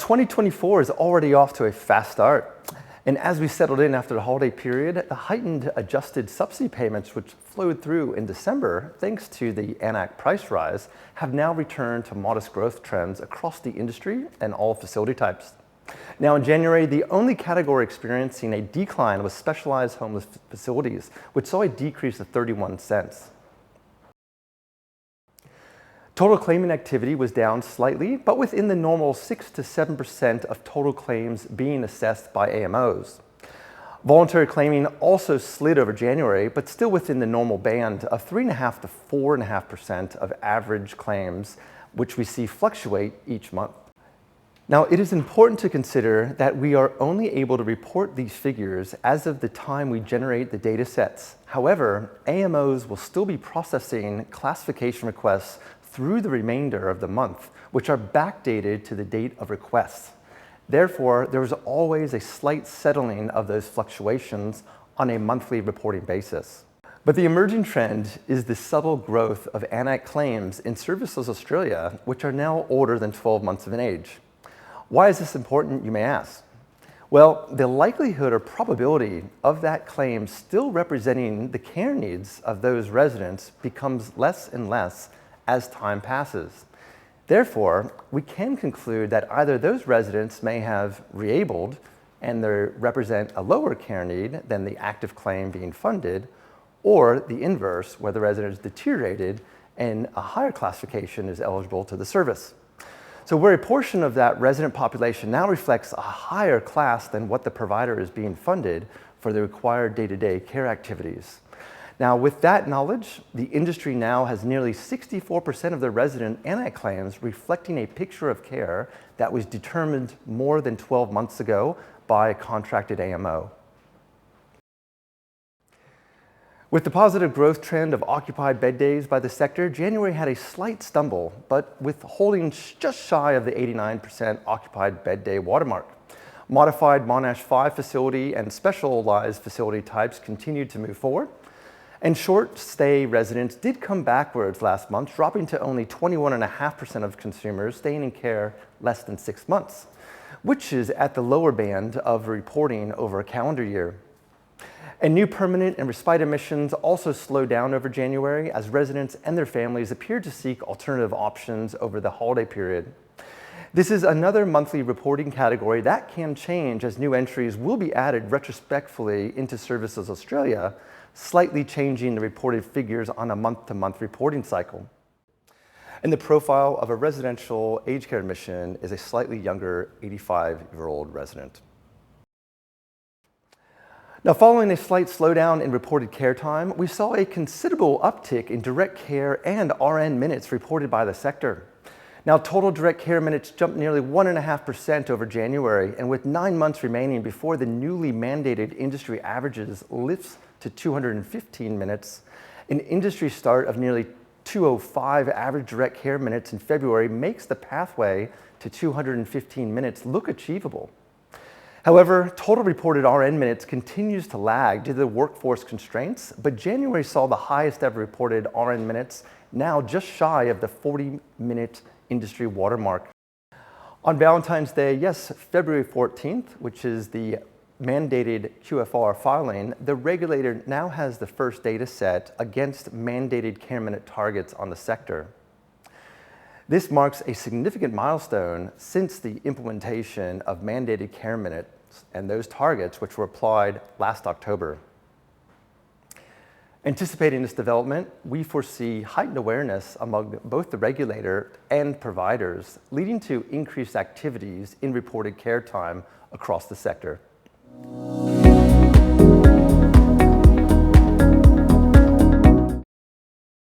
2024 is already off to a fast start. And as we settled in after the holiday period, the heightened adjusted subsidy payments which flowed through in December, thanks to the ANAC price rise, have now returned to modest growth trends across the industry and all facility types. Now in January, the only category experiencing a decline was specialized homeless facilities, which saw a decrease of 31 cents. Total claimant activity was down slightly, but within the normal 6 to 7% of total claims being assessed by AMOs. Voluntary claiming also slid over January, but still within the normal band of 3.5 to 4.5% of average claims, which we see fluctuate each month. Now, it is important to consider that we are only able to report these figures as of the time we generate the data sets. However, AMOs will still be processing classification requests through the remainder of the month, which are backdated to the date of requests. Therefore, there is always a slight settling of those fluctuations on a monthly reporting basis. But the emerging trend is the subtle growth of ANAC claims in Services Australia, which are now older than 12 months of age. Why is this important, you may ask? Well, the likelihood or probability of that claim still representing the care needs of those residents becomes less and less as time passes. Therefore, we can conclude that either those residents may have re-abled and they represent a lower care need than the active claim being funded, or the inverse, where the resident is deteriorated and a higher classification is eligible to the service. So where a portion of that resident population now reflects a higher class than what the provider is being funded for the required day-to-day care activities. Now, with that knowledge, the industry now has nearly 64% of their resident ANAC claims reflecting a picture of care that was determined more than 12 months ago by a contracted AMO. With the positive growth trend of occupied bed days by the sector, January had a slight stumble, but with holding just shy of the 89% occupied bed day watermark. Modified Monash 5 facility and specialized facility types continued to move forward. And short stay residents did come backwards last month, dropping to only 21.5% of consumers staying in care less than 6 months, which is at the lower band of reporting over a calendar year. And new permanent and respite admissions also slowed down over January as residents and their families appeared to seek alternative options over the holiday period. This is another monthly reporting category that can change as new entries will be added retrospectively into Services Australia, slightly changing the reported figures on a month-to-month reporting cycle. And the profile of a residential aged care admission is a slightly younger 85-year-old resident. Now, following a slight slowdown in reported care time, we saw a considerable uptick in direct care and RN minutes reported by the sector. Now, total direct care minutes jumped nearly 1.5% over January, and with 9 months remaining before the newly mandated industry averages lifts to 215 minutes, an industry start of nearly 205 average direct care minutes in February makes the pathway to 215 minutes look achievable. However, total reported RN minutes continues to lag due to the workforce constraints, but January saw the highest ever reported RN minutes, now just shy of the 40-minute industry watermark. On Valentine's Day, yes, February 14th, which is the mandated QFR filing, the regulator now has the first data set against mandated care minute targets on the sector. This marks a significant milestone since the implementation of mandated care minutes and those targets which were applied last October. Anticipating this development, we foresee heightened awareness among both the regulator and providers, leading to increased activities in reported care time across the sector.